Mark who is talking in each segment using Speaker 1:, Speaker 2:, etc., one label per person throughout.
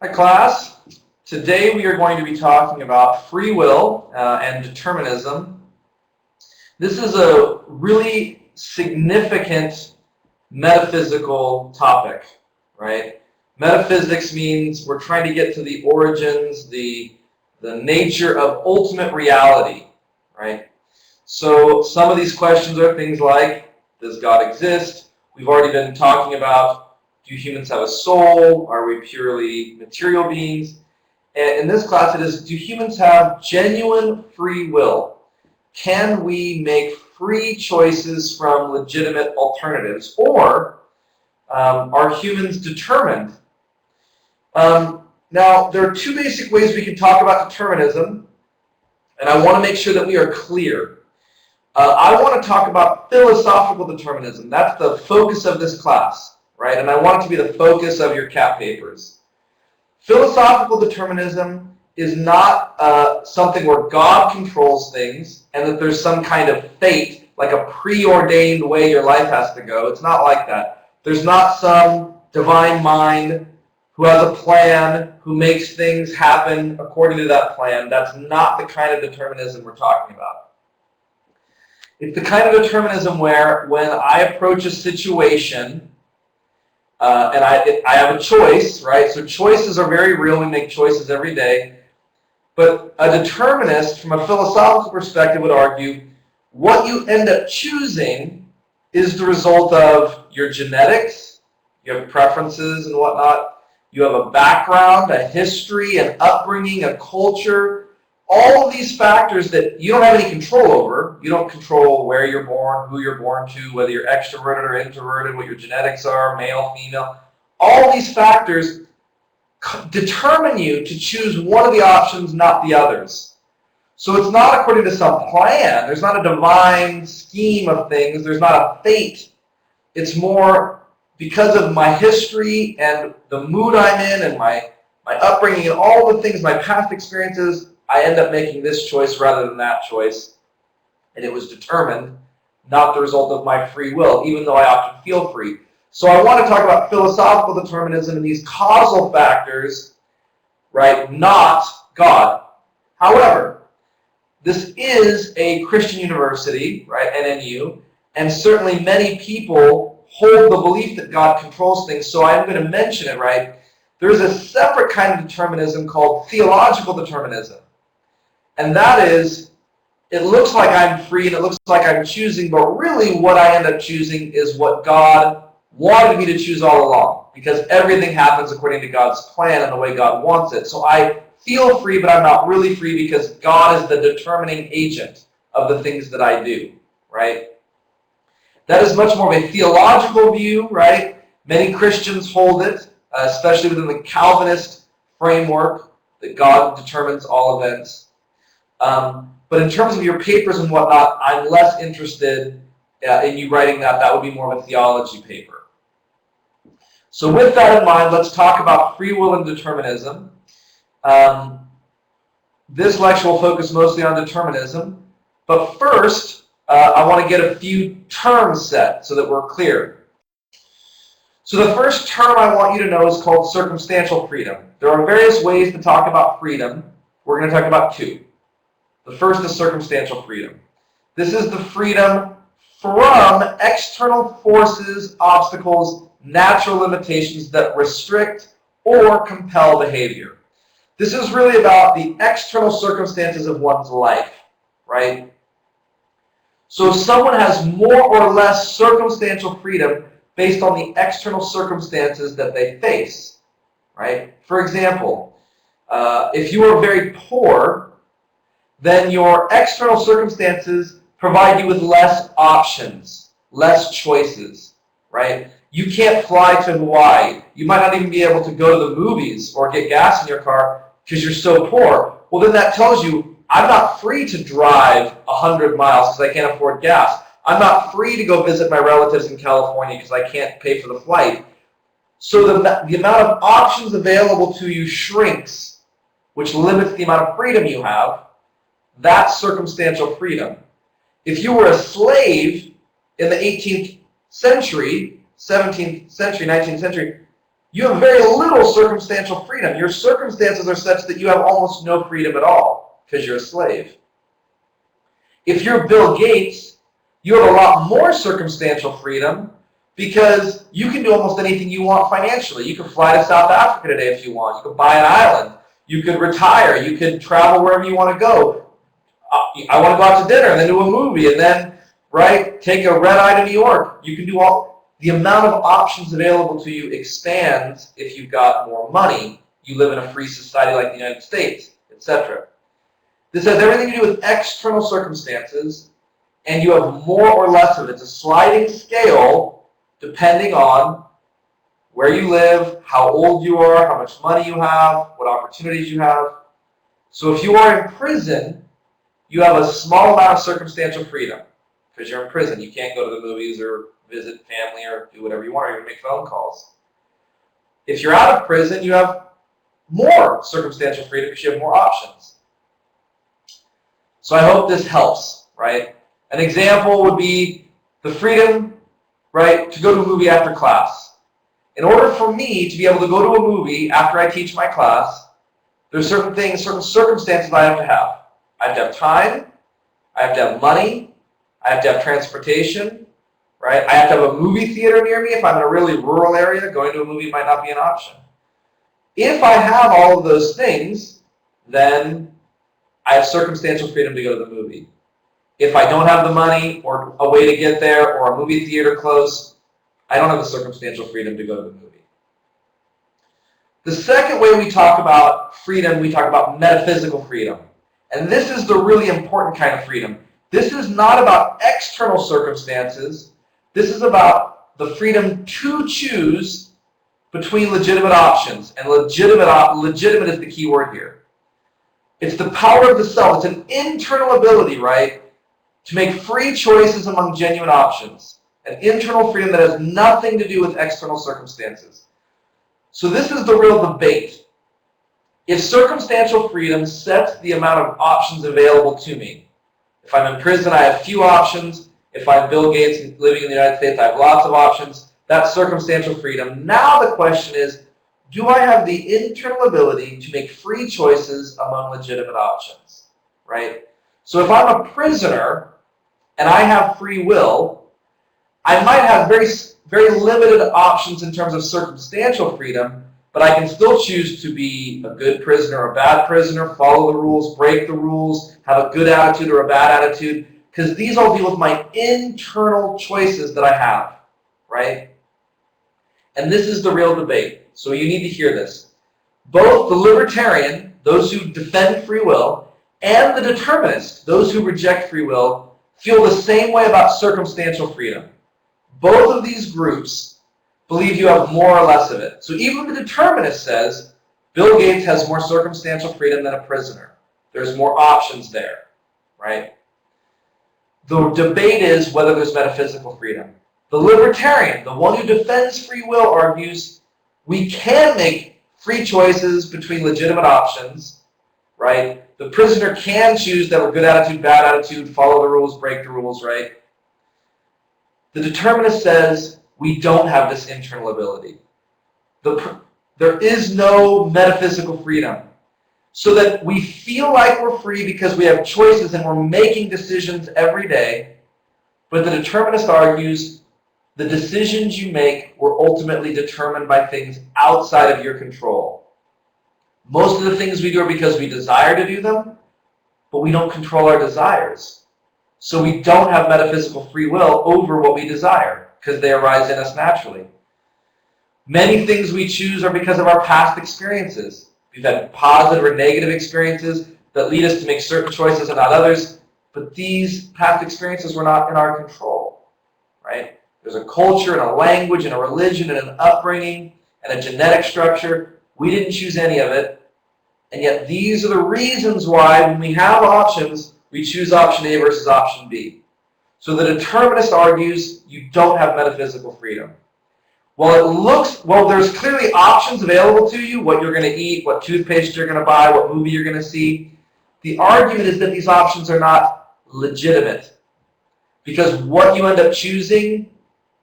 Speaker 1: Hi class, today we are going to be talking about free will and determinism. This is a really significant metaphysical topic, right? Metaphysics means we're trying to get to the origins, the nature of ultimate reality, right? So some of these questions are things like, does God exist? We've already been talking about, do humans have a soul? Are we purely material beings? And in this class it is, do humans have genuine free will? Can we make free choices from legitimate alternatives? Or are humans determined? Now, there are two basic ways we can talk about determinism, and I want to make sure that we are clear. I want to talk about philosophical determinism. That's the focus of this class, right? And I want it to be the focus of your CAP papers. Philosophical determinism is not something where God controls things and that there's some kind of fate, like a preordained way your life has to go. It's not like that. There's not some divine mind who has a plan, who makes things happen according to that plan. That's not the kind of determinism we're talking about. It's the kind of determinism where when I approach a situation and I have a choice, right? So choices are very real. We make choices every day. But a determinist, from a philosophical perspective, would argue what you end up choosing is the result of your genetics, you have preferences and whatnot, you have a background, a history, an upbringing, a culture, all of these factors that you don't have any control over. You don't control where you're born, who you're born to, whether you're extroverted or introverted, what your genetics are, male, female. All these factors determine you to choose one of the options, not the others. So it's not according to some plan. There's not a divine scheme of things. There's not a fate. It's more because of my history and the mood I'm in and my upbringing and all the things, my past experiences, I end up making this choice rather than that choice. And it was determined, not the result of my free will, even though I often feel free. So I want to talk about philosophical determinism and these causal factors, right, not God. However, this is a Christian university, right, NNU, and certainly many people hold the belief that God controls things, so I'm going to mention it, right? There's a separate kind of determinism called theological determinism. And that is, it looks like I'm free and it looks like I'm choosing, but really what I end up choosing is what God wanted me to choose all along, because everything happens according to God's plan and the way God wants it. So I feel free, but I'm not really free because God is the determining agent of the things that I do, right? That is much more of a theological view, right? Many Christians hold it, especially within the Calvinist framework, that God determines all events. But in terms of your papers and whatnot, I'm less interested in you writing that. That would be more of a theology paper. So with that in mind, let's talk about free will and determinism. This lecture will focus mostly on determinism. But first, I want to get a few terms set so that we're clear. So the first term I want you to know is called circumstantial freedom. There are various ways to talk about freedom. We're going to talk about two. The first is circumstantial freedom. This is the freedom from external forces, obstacles, natural limitations that restrict or compel behavior. This is really about the external circumstances of one's life, right? So someone has more or less circumstantial freedom based on the external circumstances that they face, right? For example, if you are very poor, then your external circumstances provide you with less options, less choices, right? You can't fly to Hawaii. You might not even be able to go to the movies or get gas in your car because you're so poor. Well, then that tells you I'm not free to drive 100 miles because I can't afford gas. I'm not free to go visit my relatives in California because I can't pay for the flight. So the amount of options available to you shrinks, which limits the amount of freedom you have. That's circumstantial freedom. If you were a slave in the 18th century, 17th century, 19th century, you have very little circumstantial freedom. Your circumstances are such that you have almost no freedom at all because you're a slave. If you're Bill Gates, you have a lot more circumstantial freedom because you can do almost anything you want financially. You can fly to South Africa today if you want. You could buy an island. You could retire. You could travel wherever you want to go. I want to go out to dinner and then do a movie and then, right, take a red eye to New York. You can do all. The amount of options available to you expands if you've got more money. You live in a free society like the United States, etc. This has everything to do with external circumstances, and you have more or less of it. It's a sliding scale depending on where you live, how old you are, how much money you have, what opportunities you have. So if you are in prison, you have a small amount of circumstantial freedom because you're in prison. You can't go to the movies or visit family or do whatever you want or even make phone calls. If you're out of prison, you have more circumstantial freedom because you have more options. So I hope this helps, right? An example would be the freedom, right, to go to a movie after class. In order for me to be able to go to a movie after I teach my class, there's certain things, certain circumstances I have to have. I have to have time, I have to have money, I have to have transportation, right? I have to have a movie theater near me. If I'm in a really rural area, going to a movie might not be an option. If I have all of those things, then I have circumstantial freedom to go to the movie. If I don't have the money or a way to get there or a movie theater close, I don't have the circumstantial freedom to go to the movie. The second way we talk about freedom, we talk about metaphysical freedom. And this is the really important kind of freedom. This is not about external circumstances. This is about the freedom to choose between legitimate options. And legitimate is the key word here. It's the power of the self. It's an internal ability, right, to make free choices among genuine options. An internal freedom that has nothing to do with external circumstances. So this is the real debate. If circumstantial freedom sets the amount of options available to me, if I'm in prison, I have few options. If I'm Bill Gates living in the United States, I have lots of options. That's circumstantial freedom. Now the question is, do I have the internal ability to make free choices among legitimate options, right? So if I'm a prisoner and I have free will, I might have very, very limited options in terms of circumstantial freedom, but I can still choose to be a good prisoner or a bad prisoner, follow the rules, break the rules, have a good attitude or a bad attitude, because these all deal with my internal choices that I have, right? And this is the real debate, so you need to hear this. Both the libertarian, those who defend free will, and the determinist, those who reject free will, feel the same way about circumstantial freedom. Both of these groups believe you have more or less of it. So even the determinist says Bill Gates has more circumstantial freedom than a prisoner. There's more options there, right? The debate is whether there's metaphysical freedom. The libertarian, the one who defends free will, argues we can make free choices between legitimate options, right? The prisoner can choose that we're good attitude, bad attitude, follow the rules, break the rules, right? The determinist says we don't have this internal ability. There is no metaphysical freedom. So that we feel like we're free because we have choices and we're making decisions every day. But the determinist argues the decisions you make were ultimately determined by things outside of your control. Most of the things we do are because we desire to do them, but we don't control our desires. So we don't have metaphysical free will over what we desire because they arise in us naturally. Many things we choose are because of our past experiences. We've had positive or negative experiences that lead us to make certain choices and not others, but these past experiences were not in our control, right? There's a culture and a language and a religion and an upbringing and a genetic structure. We didn't choose any of it, and yet these are the reasons why when we have options, we choose option A versus option B. So the determinist argues you don't have metaphysical freedom. Well, there's clearly options available to you, what you're going to eat, what toothpaste you're going to buy, what movie you're going to see. The argument is that these options are not legitimate because what you end up choosing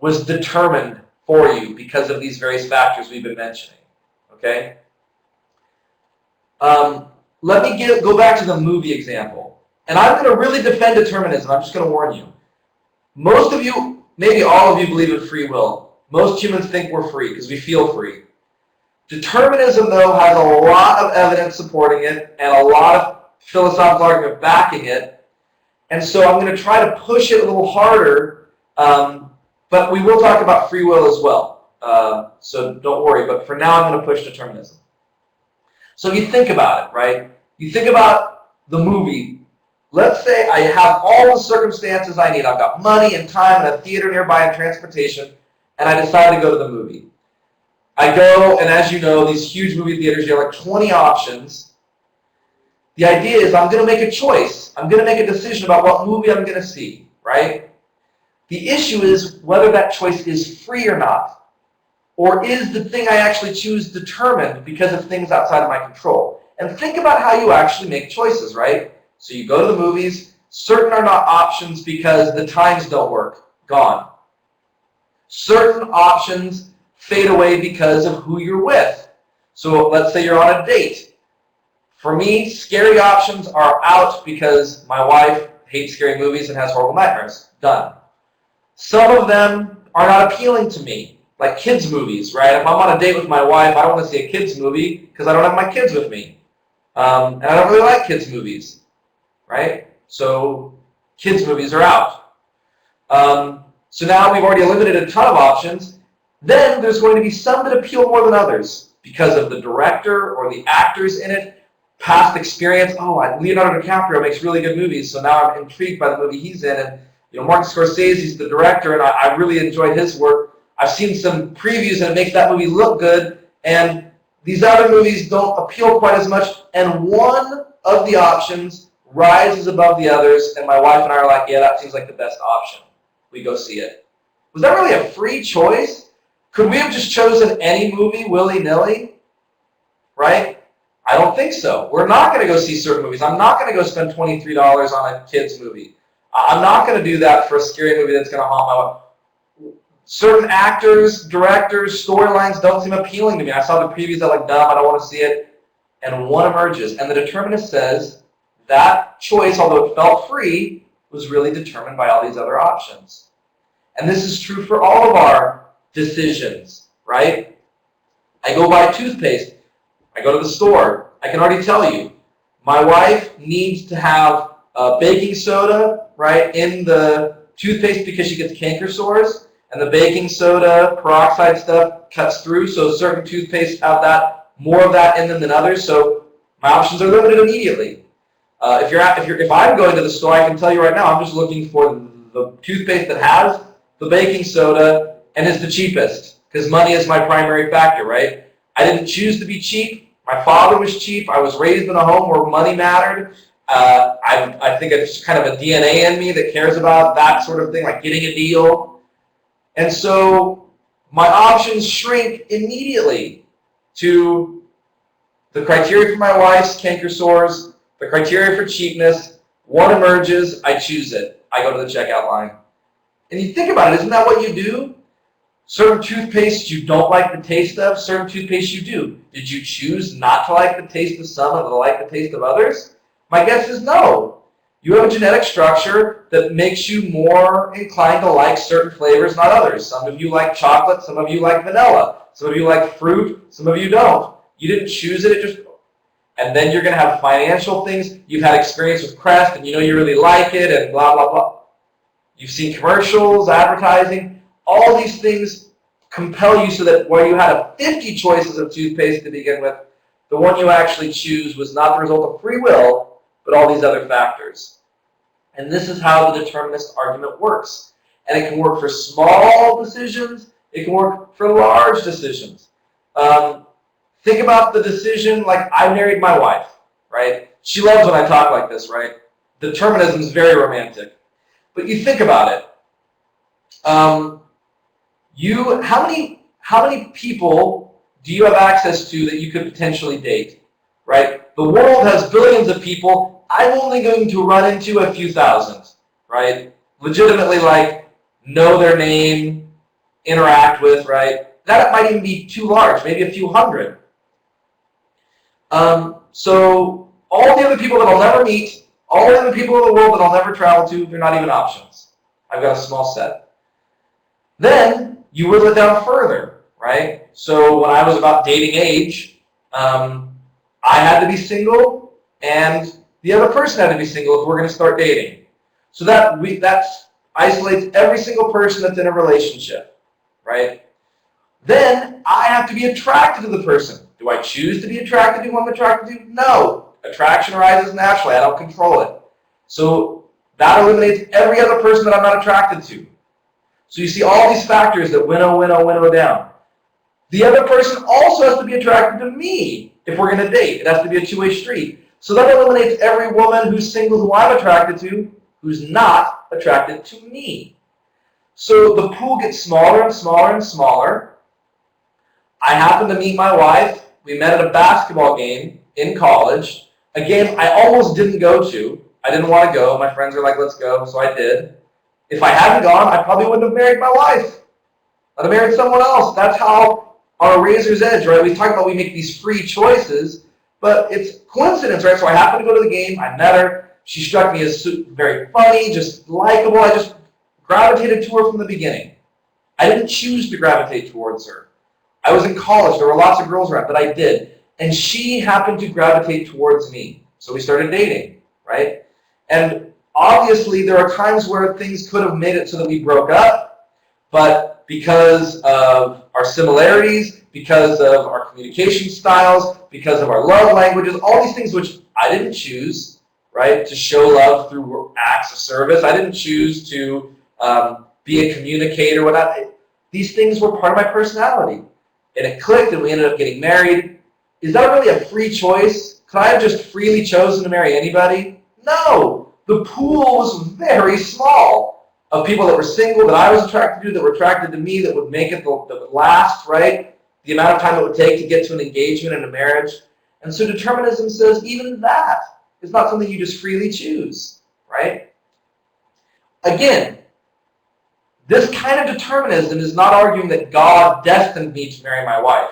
Speaker 1: was determined for you because of these various factors we've been mentioning. Okay? Let me go back to the movie example. And I'm going to really defend determinism. I'm just going to warn you. Most of you, maybe all of you, believe in free will. Most humans think we're free because we feel free. Determinism, though, has a lot of evidence supporting it and a lot of philosophical argument backing it. And so I'm going to try to push it a little harder, but we will talk about free will as well. So don't worry, but for now I'm going to push determinism. So you think about it, right? You think about the movie. Let's say I have all the circumstances I need. I've got money and time and a theater nearby and transportation, and I decide to go to the movie. I go, and as you know, these huge movie theaters, you have like 20 options. The idea is I'm going to make a choice. I'm going to make a decision about what movie I'm going to see, right? The issue is whether that choice is free or not. Or is the thing I actually choose determined because of things outside of my control? And think about how you actually make choices, right? So you go to the movies. Certain are not options because the times don't work. Gone. Certain options fade away because of who you're with. So let's say you're on a date. For me, scary options are out because my wife hates scary movies and has horrible nightmares. Done. Some of them are not appealing to me, like kids' movies, right? If I'm on a date with my wife, I don't want to see a kids' movie because I don't have my kids with me. And I don't really like kids' movies, right? So kids' movies are out. So now we've already eliminated a ton of options. Then there's going to be some that appeal more than others because of the director or the actors in it, past experience. Oh, Leonardo DiCaprio makes really good movies, so now I'm intrigued by the movie he's in. And Martin Scorsese's the director, and I really enjoyed his work. I've seen some previews, and it makes that movie look good. And these other movies don't appeal quite as much. And one of the options rises above the others, and my wife and I are like, yeah, that seems like the best option. We go see it. Was that really a free choice? Could we have just chosen any movie willy-nilly? Right? I don't think so. We're not going to go see certain movies. I'm not going to go spend $23 on a kid's movie. I'm not going to do that for a scary movie that's going to haunt my life. Certain actors, directors, storylines don't seem appealing to me. I saw the previews, I'm like, dumb, I don't want to see it. And one emerges. And the determinist says that choice, although it felt free, was really determined by all these other options. And this is true for all of our decisions, right? I go buy toothpaste. I go to the store. I can already tell you, my wife needs to have baking soda, right, in the toothpaste because she gets canker sores, and the baking soda peroxide stuff cuts through, so certain toothpaste have that, more of that in them than others, so my options are limited immediately. If I'm going to the store, I can tell you right now, I'm just looking for the toothpaste that has the baking soda and is the cheapest, because money is my primary factor, right? I didn't choose to be cheap. My father was cheap. I was raised in a home where money mattered. I think it's kind of a DNA in me that cares about that sort of thing, like getting a deal. And so my options shrink immediately to the criteria for my wife's canker sores, the criteria for cheapness. One emerges, I choose it. I go to the checkout line. And you think about it, isn't that what you do? Certain toothpaste you don't like the taste of, certain toothpaste you do. Did you choose not to like the taste of some and to like the taste of others? My guess is no. You have a genetic structure that makes you more inclined to like certain flavors, not others. Some of you like chocolate, some of you like vanilla, some of you like fruit, some of you don't. You didn't choose it, and then you're going to have financial things. You've had experience with Crest, and you know you really like it, and blah, blah, blah. You've seen commercials, advertising. All these things compel you so that where you had 50 choices of toothpaste to begin with, the one you actually choose was not the result of free will, but all these other factors. And this is how the determinist argument works. And it can work for small decisions. It can work for large decisions. Think about the decision, like I married my wife, right? She loves when I talk like this, right? Determinism is very romantic. But you think about it. How many people do you have access to that you could potentially date, right? The world has billions of people. I'm only going to run into a few thousand, right? Legitimately, like, know their name, interact with, right? That might even be too large, maybe a few hundred. So all the other people that I'll never meet, all the other people in the world that I'll never travel to, they're not even options. I've got a small set. Then you whittle it down further, right? So when I was about dating age, I had to be single, and the other person had to be single if we're going to start dating. So that isolates every single person that's in a relationship, right? Then I have to be attracted to the person. Do I choose to be attracted to who I'm attracted to? No. Attraction arises naturally. I don't control it. So that eliminates every other person that I'm not attracted to. So you see all these factors that winnow down. The other person also has to be attracted to me if we're going to date. It has to be a two-way street. So that eliminates every woman who's single who I'm attracted to who's not attracted to me. So the pool gets smaller and smaller and smaller. I happened to meet my wife. We met at a basketball game in college. A game I almost didn't go to. I didn't want to go. My friends were like, let's go, so I did. If I hadn't gone, I probably wouldn't have married my wife. I'd have married someone else. That's how our razor's edge, right? We talk about we make these free choices, but it's coincidence, right? So I happened to go to the game. I met her. She struck me as very funny, just likable. I just gravitated to her from the beginning. I didn't choose to gravitate towards her. I was in college. There were lots of girls around, but I did. And she happened to gravitate towards me. So we started dating, right? And obviously, there are times where things could have made it so that we broke up, but because of our similarities, because of our communication styles, because of our love languages, all these things which I didn't choose, right, to show love through acts of service. I didn't choose to be a communicator. Whatnot. These things were part of my personality. And it clicked, and we ended up getting married. Is that really a free choice? Could I have just freely chosen to marry anybody? No. The pool was very small of people that were single, that I was attracted to, that were attracted to me, that would make it, that would last, right? The amount of time it would take to get to an engagement and a marriage. And so determinism says even that is not something you just freely choose, right? Again, this kind of determinism is not arguing that God destined me to marry my wife.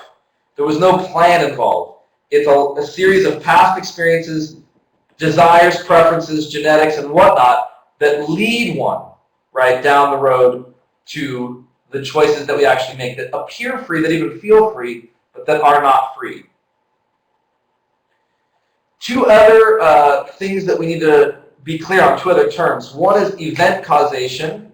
Speaker 1: There was no plan involved. It's a series of past experiences, desires, preferences, genetics, and whatnot that lead one right down the road to the choices that we actually make that appear free, that even feel free, but that are not free. Two other things that we need to be clear on, two other terms. One is event causation.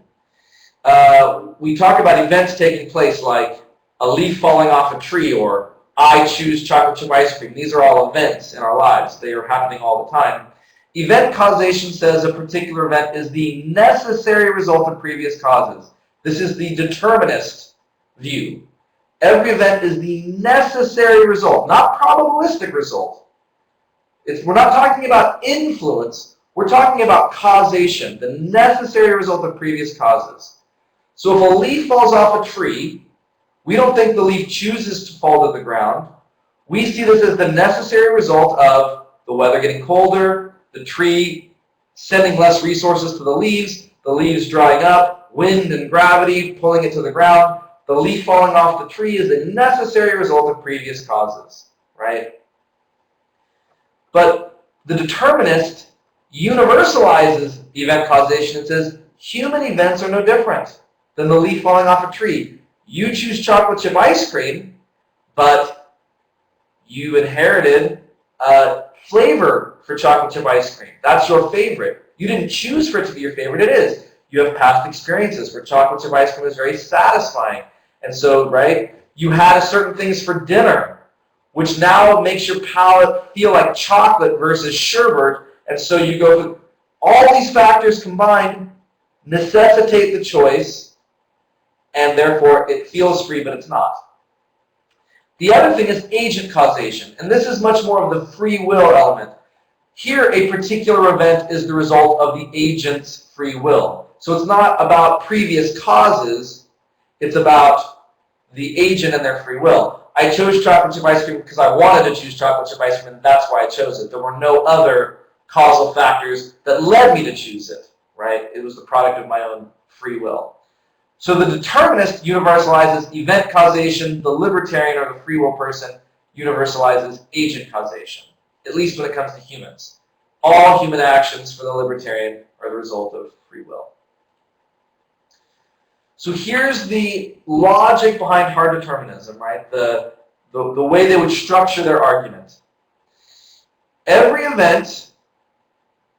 Speaker 1: We talk about events taking place like a leaf falling off a tree or I choose chocolate chip ice cream. These are all events in our lives. They are happening all the time. Event causation says a particular event is the necessary result of previous causes. This is the determinist view. Every event is the necessary result, not probabilistic result. We're not talking about influence. We're talking about causation, the necessary result of previous causes. So if a leaf falls off a tree, we don't think the leaf chooses to fall to the ground. We see this as the necessary result of the weather getting colder, the tree sending less resources to the leaves drying up, wind and gravity pulling it to the ground. The leaf falling off the tree is a necessary result of previous causes, right? But the determinist universalizes event causation and says human events are no different than the leaf falling off a tree. You choose chocolate chip ice cream, but you inherited flavor for chocolate chip ice cream. That's your favorite. You didn't choose for it to be your favorite. It is. You have past experiences where chocolate chip ice cream is very satisfying. And so, right, you had certain things for dinner, which now makes your palate feel like chocolate versus sherbet. And so you go through all these factors combined necessitate the choice, and therefore it feels free, but it's not. The other thing is agent causation, and this is much more of the free will element. Here, a particular event is the result of the agent's free will. So it's not about previous causes, it's about the agent and their free will. I chose chocolate chip ice cream because I wanted to choose chocolate chip ice cream, and that's why I chose it. There were no other causal factors that led me to choose it, right? It was the product of my own free will. So the determinist universalizes event causation. The libertarian or the free will person universalizes agent causation, at least when it comes to humans. All human actions for the libertarian are the result of free will. So here's the logic behind hard determinism, right? The way they would structure their argument. Every event,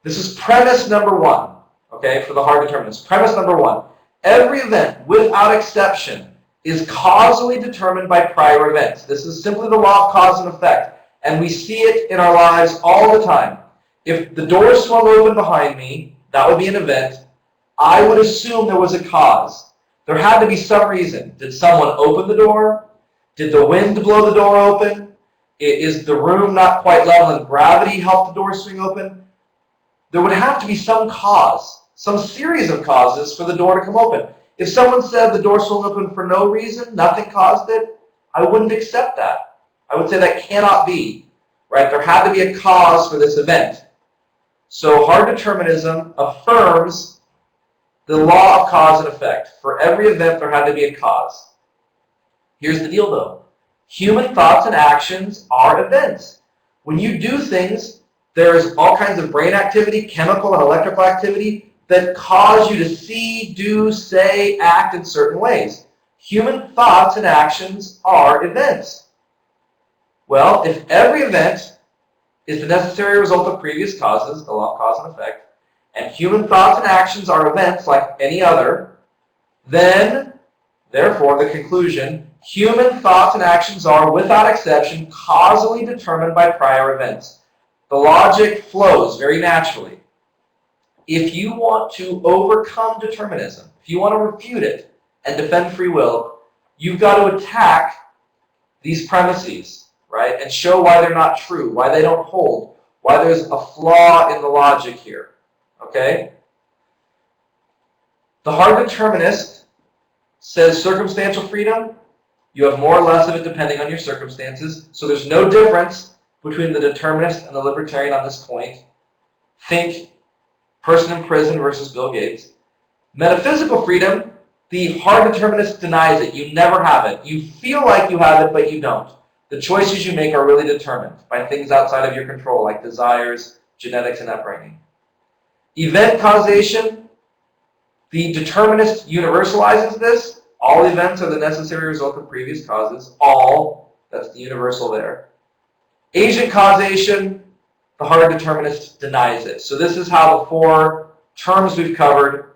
Speaker 1: this is premise number one, okay, for the hard determinist. Premise number one, every event, without exception, is causally determined by prior events. This is simply the law of cause and effect, and we see it in our lives all the time. If the door swung open behind me, that would be an event. I would assume there was a cause. There had to be some reason. Did someone open the door? Did the wind blow the door open? Is the room not quite level and gravity helped the door swing open? There would have to be some cause, some series of causes for the door to come open. If someone said the door swung open for no reason, nothing caused it, I wouldn't accept that. I would say that cannot be, right? There had to be a cause for this event. So hard determinism affirms the law of cause and effect. For every event, there had to be a cause. Here's the deal, though. Human thoughts and actions are events. When you do things, there's all kinds of brain activity, chemical and electrical activity, that cause you to see, do, say, act in certain ways. Human thoughts and actions are events. Well, if every event is the necessary result of previous causes, the law of cause and effect, and human thoughts and actions are events like any other, then, therefore, the conclusion, human thoughts and actions are, without exception, causally determined by prior events. The logic flows very naturally. If you want to overcome determinism, if you want to refute it and defend free will, you've got to attack these premises, right? And show why they're not true, why they don't hold, why there's a flaw in the logic here, okay? The hard determinist says circumstantial freedom, you have more or less of it depending on your circumstances, so there's no difference between the determinist and the libertarian on this point. Think person in prison versus Bill Gates. Metaphysical freedom, the hard determinist denies it. You never have it. You feel like you have it, but you don't. The choices you make are really determined by things outside of your control, like desires, genetics, and upbringing. Event causation, the determinist universalizes this. All events are the necessary result of previous causes. All, that's the universal there. Agent causation, the hard determinist denies it. So this is how the four terms we've covered,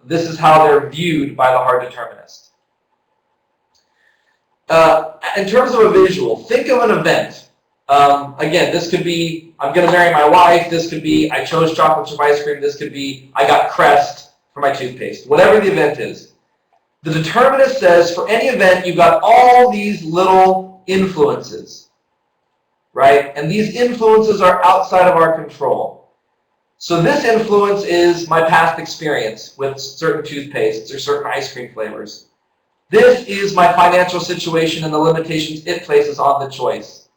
Speaker 1: this is how they're viewed by the hard determinist. In terms of a visual, think of an event. Again, this could be, I'm going to marry my wife. This could be, I chose chocolate chip ice cream. This could be, I got Crest for my toothpaste. Whatever the event is. The determinist says, for any event, you've got all these little influences, right? And these influences are outside of our control. So this influence is my past experience with certain toothpastes or certain ice cream flavors. This is my financial situation and the limitations it places on the choice.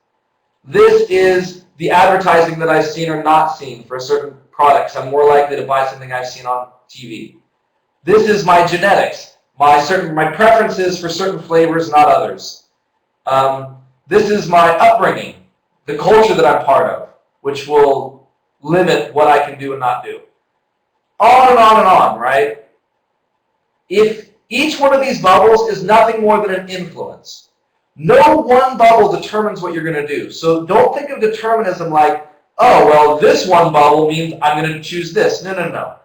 Speaker 1: This is the advertising that I've seen or not seen for certain products. I'm more likely to buy something I've seen on TV. This is my genetics, my preferences for certain flavors, not others. This is my upbringing, the culture that I'm part of, which will limit what I can do and not do. On and on and on, right? If each one of these bubbles is nothing more than an influence. No one bubble determines what you're going to do. So don't think of determinism like, oh, well, this one bubble means I'm going to choose this. No, no, no.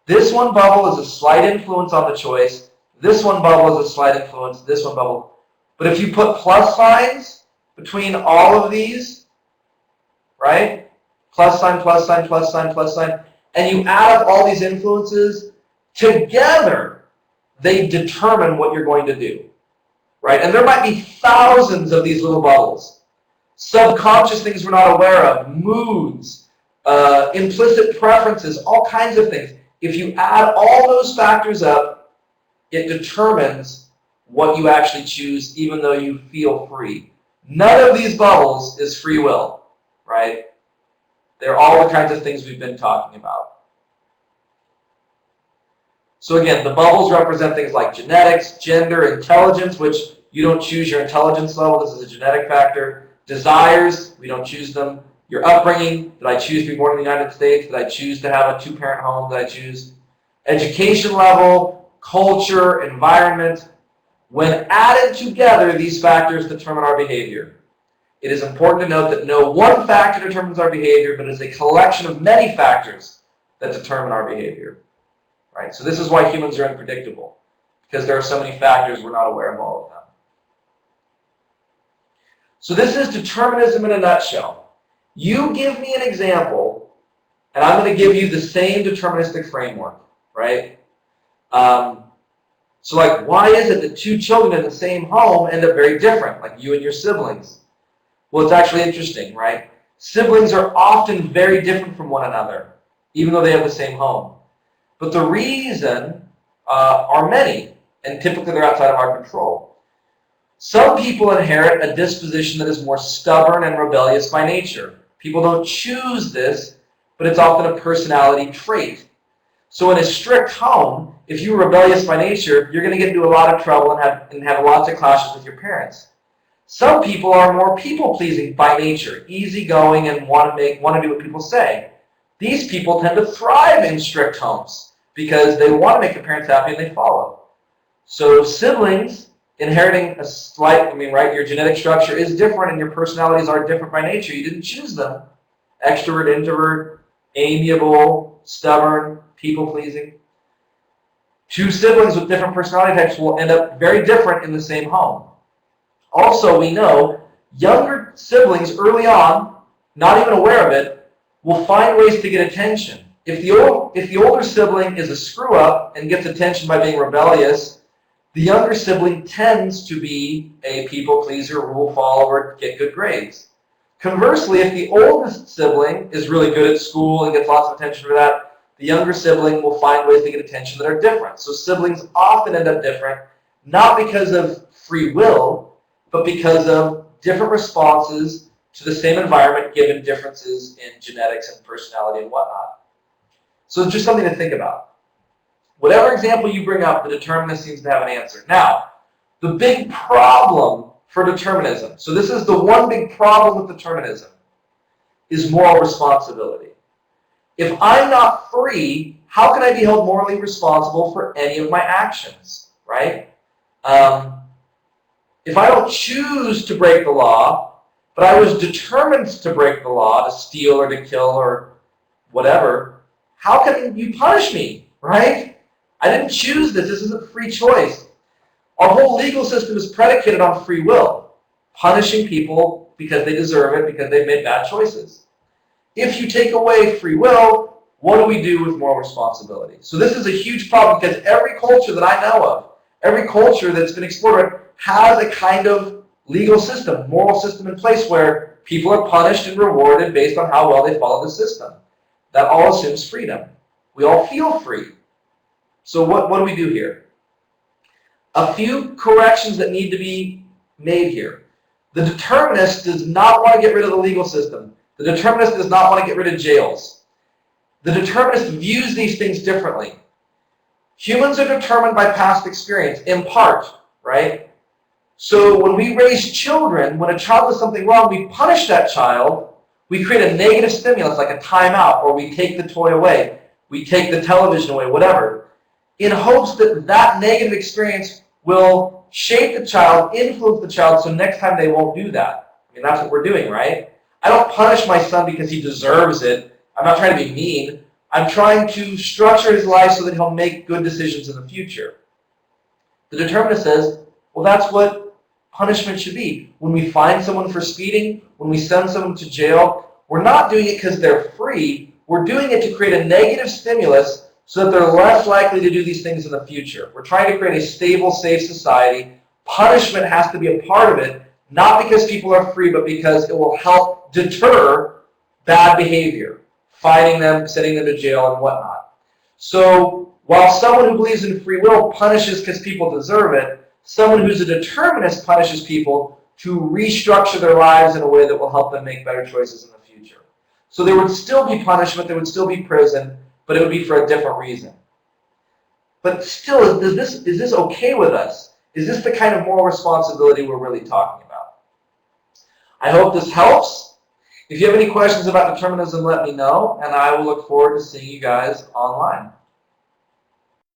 Speaker 1: This one bubble is a slight influence on the choice. This one bubble is a slight influence. This one bubble. But if you put plus signs between all of these, right? Plus sign, plus sign, plus sign, plus sign. And you add up all these influences together, they determine what you're going to do, right? And there might be thousands of these little bubbles. Subconscious things we're not aware of, moods, implicit preferences, all kinds of things. If you add all those factors up, it determines what you actually choose, even though you feel free. None of these bubbles is free will, right? They're all the kinds of things we've been talking about. So again, the bubbles represent things like genetics, gender, intelligence, which you don't choose your intelligence level. This is a genetic factor. Desires, we don't choose them. Your upbringing, did I choose to be born in the United States? Did I choose to have a two-parent home? Did I choose? Education level, culture, environment. When added together, these factors determine our behavior. It is important to note that no one factor determines our behavior, but it is a collection of many factors that determine our behavior. Right? So this is why humans are unpredictable, because there are so many factors we're not aware of all of them. So this is determinism in a nutshell. You give me an example, and I'm going to give you the same deterministic framework, right? So like, why is it that two children in the same home end up very different, like you and your siblings? Well, it's actually interesting, right? Siblings are often very different from one another, even though they have the same home. But the reason are many, and typically they're outside of our control. Some people inherit a disposition that is more stubborn and rebellious by nature. People don't choose this, but it's often a personality trait. So in a strict home, if you're rebellious by nature, you're going to get into a lot of trouble and have lots of clashes with your parents. Some people are more people-pleasing by nature, easygoing, and want to do what people say. These people tend to thrive in strict homes because they want to make their parents happy and they follow. So siblings inheriting a slight, right, your genetic structure is different and your personalities are different by nature. You didn't choose them. Extrovert, introvert, amiable, stubborn, people-pleasing. Two siblings with different personality types will end up very different in the same home. Also, we know younger siblings early on, not even aware of it, will find ways to get attention. If the older sibling is a screw-up and gets attention by being rebellious, the younger sibling tends to be a people-pleaser, rule follower, get good grades. Conversely, if the oldest sibling is really good at school and gets lots of attention for that, the younger sibling will find ways to get attention that are different. So siblings often end up different, not because of free will, but because of different responses to the same environment given differences in genetics and personality and whatnot. So it's just something to think about. Whatever example you bring up, the determinist seems to have an answer. Now, the big problem for determinism, so this is the one big problem with determinism, is moral responsibility. If I'm not free, how can I be held morally responsible for any of my actions, right? If I don't choose to break the law, but I was determined to break the law, to steal or to kill or whatever, how can you punish me, right? I didn't choose this. This isn't free choice. Our whole legal system is predicated on free will, punishing people because they deserve it, because they've made bad choices. If you take away free will, what do we do with moral responsibility? So this is a huge problem because every culture that I know of, every culture that's been explored has a kind of legal system, moral system in place where people are punished and rewarded based on how well they follow the system. That all assumes freedom. We all feel free. So what do we do here? A few corrections that need to be made here. The determinist does not want to get rid of the legal system. The determinist does not want to get rid of jails. The determinist views these things differently. Humans are determined by past experience, in part, right? So when we raise children, when a child does something wrong, we punish that child. We create a negative stimulus, like a timeout, or we take the toy away. We take the television away, whatever, in hopes that that negative experience will shape the child, influence the child, so next time they won't do that. I mean, that's what we're doing, right? I don't punish my son because he deserves it. I'm not trying to be mean. I'm trying to structure his life so that he'll make good decisions in the future. The determinist says, well, that's what punishment should be. When we find someone for speeding, when we send someone to jail, we're not doing it because they're free. We're doing it to create a negative stimulus so that they're less likely to do these things in the future. We're trying to create a stable, safe society. Punishment has to be a part of it, not because people are free, but because it will help deter bad behavior, fighting them, sending them to jail, and whatnot. So while someone who believes in free will punishes because people deserve it, someone who's a determinist punishes people to restructure their lives in a way that will help them make better choices in the future. So there would still be punishment, there would still be prison, but it would be for a different reason. But still, is this okay with us? Is this the kind of moral responsibility we're really talking about? I hope this helps. If you have any questions about determinism, let me know, and I will look forward to seeing you guys online.